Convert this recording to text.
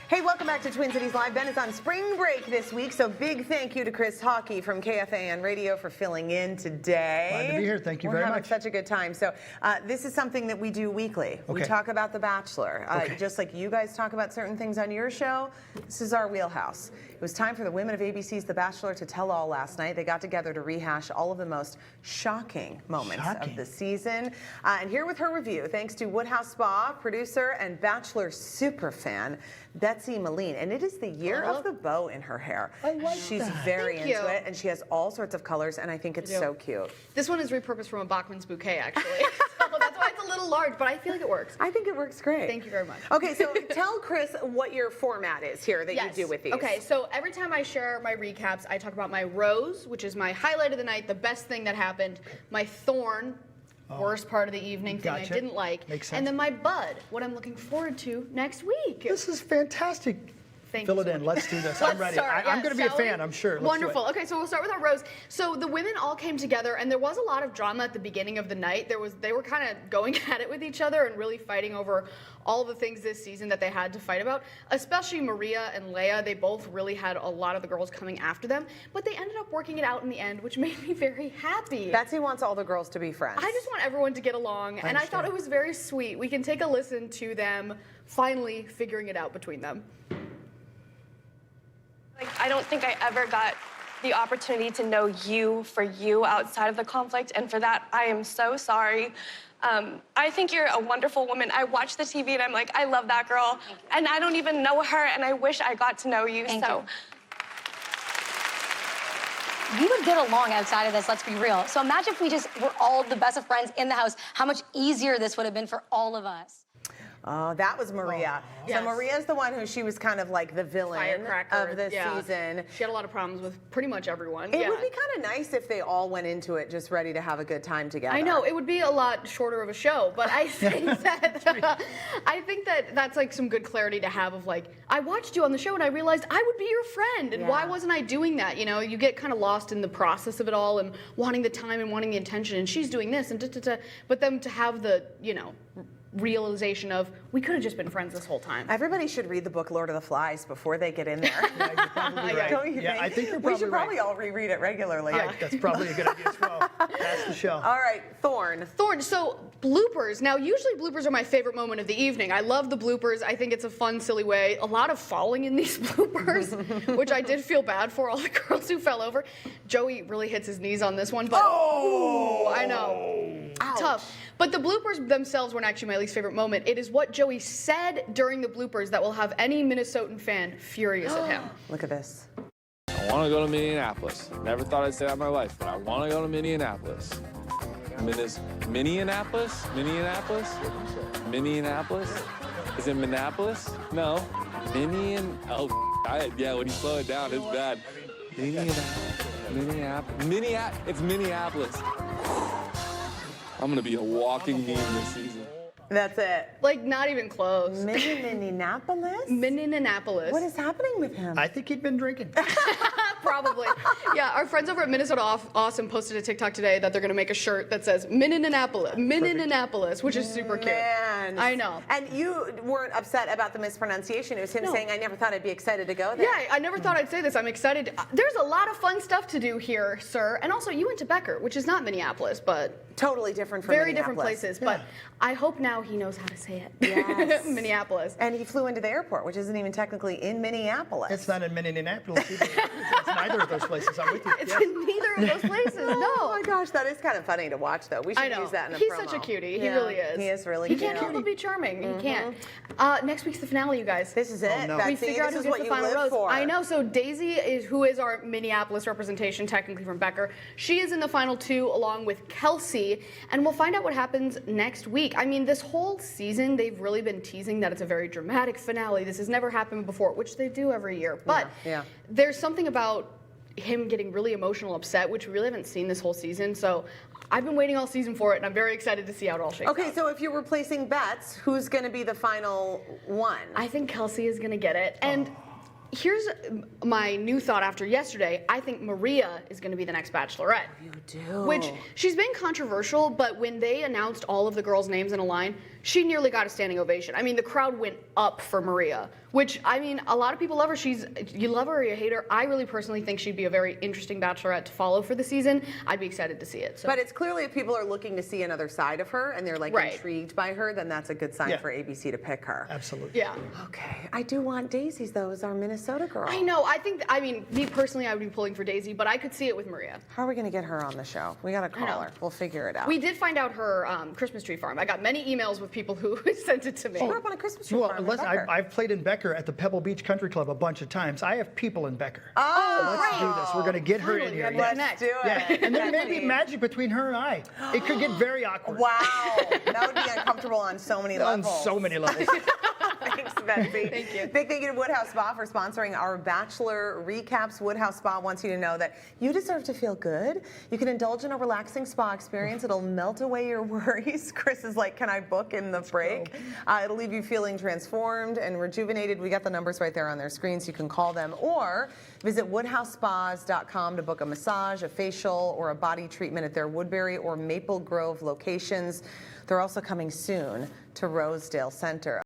Hey, welcome back to Twin Cities Live. Ben is on spring break this week, so big thank you to Chris Hockey from KFAN Radio for filling in today. Glad to be here. Thank you very much. We're having such a good time. So this is something that we do weekly. Okay. We talk about The Bachelor. Just like you guys talk about certain things on your show, this is our wheelhouse. It was time for the women of ABC's The Bachelor to tell all last night. They got together to rehash all of the most shocking moments of the season. And here with her review, thanks to Woodhouse Spa, producer and Bachelor superfan, Betsy Melin. And it is the year of the bow in her hair. I like She's that. very into it, and she has all sorts of colors, and I think it's so cute. This one is repurposed from a Bachman's bouquet, actually. So that's why it's a little large, but I feel like it works. I think it works great. Thank you very much. Okay, so tell Chris what your format is here that you do with these. Okay, so every time I share my recaps, I talk about my rose, which is my highlight of the night, the best thing that happened, my thorn, worst part of the evening, thing I didn't like, Makes sense. and then my bud, what I'm looking forward to next week. This is fantastic. Thank Fill you it so in. much. Let's do this. Let's I'm ready. start. I'm going to be a Shall we? fan, I'm sure. Let's Wonderful. do it. Okay, so we'll start with our rose. So the women all came together, and there was a lot of drama at the beginning of the night. They were kind of going at it with each other and really fighting over all the things this season that they had to fight about. Especially Maria and Leia. They both really had a lot of the girls coming after them, but they ended up working it out in the end, which made me very happy. Betsy wants all the girls to be friends. I just want everyone to get along, and I thought it was very sweet. We can take a listen to them finally figuring it out between them. I don't think I ever got the opportunity to know you for you outside of the conflict, and for that, I am so sorry. I think you're a wonderful woman. I watch the TV and I'm like, I love that girl, and I don't even know her, and I wish I got to know you. Thank you. We would get along outside of this, let's be real. So imagine if we just were all the best of friends in the house, how much easier this would have been for all of us. Oh, that was Maria. Yes. So Maria's the one who she was kind of like the villain Firecracker, of this season. She had a lot of problems with pretty much everyone. It would be kind of nice if they all went into it just ready to have a good time together. I know, it would be a lot shorter of a show, but I think that that's like some good clarity to have of like, I watched you on the show and I realized I would be your friend, and why wasn't I doing that? You know, you get kind of lost in the process of it all and wanting the time and wanting the attention, and she's doing this and but then to have the, you know, realization of we could have just been friends this whole time. Everybody should read the book Lord of the Flies before they get in there. Yeah, you're probably right. Don't you think? I think you're we should probably probably all reread it regularly. That's probably a good idea as well. That's the show. All right, Thorn. Thorn, so bloopers. Now, usually bloopers are my favorite moment of the evening. I love the bloopers. I think it's a fun, silly way. A lot of falling in these bloopers, which I did feel bad for all the girls who fell over. Joey really hits his knees on this one, but I know. Ouch. Tough. But the bloopers themselves weren't actually my least favorite moment. It is what Joey said during the bloopers that will have any Minnesotan fan furious at him. Look at this. I want to go to Minneapolis. Never thought I'd say that in my life, but I want to go to Minneapolis. Minneapolis? Minneapolis? Is it Minneapolis? No. Yeah, when you slow it down, it's bad. Minneapolis. It's Minneapolis. I'm gonna be a walking meme this season. That's it. Like, not even close. Minneapolis? Minneapolis. What is happening with him? I think he'd been drinking. Probably. Yeah, our friends over at Minnesota Awesome posted a TikTok today that they're going to make a shirt that says Minneapolis, which is super cute. Man. I know. And you weren't upset about the mispronunciation. It was him saying, I never thought I'd be excited to go there. Yeah, I never thought I'd say this. I'm excited. There's a lot of fun stuff to do here, sir. And also, you went to Becker, which is not Minneapolis, but Totally different from very Minneapolis. different places. But I hope now he knows how to say it. Yes. Minneapolis. And he flew into the airport, which isn't even technically in Minneapolis. It's not in Minneapolis either. It's neither of those places. I'm with you. It's in neither of those places. No. Oh my gosh, that is kind of funny to watch, though. We should use that in a He's promo. such a cutie. He really is. He is really He cute. can't help but be charming. He can't. Next week's the finale, you guys. This is it. no. Betsy. We figure out This who is gets what the you final live rose. for. I know. So Daisy who is our Minneapolis representation, technically from Becker. She is in the final two along with Kelsey, and we'll find out what happens next week. I mean, this whole season they've really been teasing that it's a very dramatic finale. This has never happened before, which they do every year. But there's something about him getting really emotional, upset, which we really haven't seen this whole season. So I've been waiting all season for it, and I'm very excited to see how it all shakes out. Okay, so if you're replacing Bets, who's going to be the final one? I think Kelsey is going to get it. And here's my new thought after yesterday. I think Maria is going to be the next Bachelorette. You do. Which, she's been controversial, but when they announced all of the girls' names in a line, she nearly got a standing ovation. I mean, the crowd went up for Maria, which, I mean, a lot of people love her. You love her or you hate her. I really personally think she'd be a very interesting Bachelorette to follow for the season. I'd be excited to see it. So. But it's clearly if people are looking to see another side of her and they're like intrigued by her, then that's a good sign for ABC to pick her. Absolutely. Yeah. Okay. I do want Daisy's though as our Minnesota girl. I know. I mean, me personally, I would be pulling for Daisy, but I could see it with Maria. How are we going to get her on the show? We got to call her. We'll figure it out. We did find out her Christmas tree farm. I got many emails with people who sent it to me. She grew up on a Christmas tree farm in listen, Becker. I've played in Becker at the Pebble Beach Country Club a bunch of times. I have people in Becker. Oh, Let's do this. We're going to get her in here. Let's do it. Yeah, and then maybe magic between her and I. It could get very awkward. Wow. That would be uncomfortable on so many levels. On so many levels. Thanks, Betsy. Thank you. Big thank you to Woodhouse Spa for sponsoring our Bachelor recaps. Woodhouse Spa wants you to know that you deserve to feel good. You can indulge in a relaxing spa experience. It'll melt away your worries. Chris is like, can I book in the break? It'll leave you feeling transformed and rejuvenated. We got the numbers right there on their screens. You can call them or visit woodhousespas.com to book a massage, a facial, or a body treatment at their Woodbury or Maple Grove locations. They're also coming soon to Rosedale Center.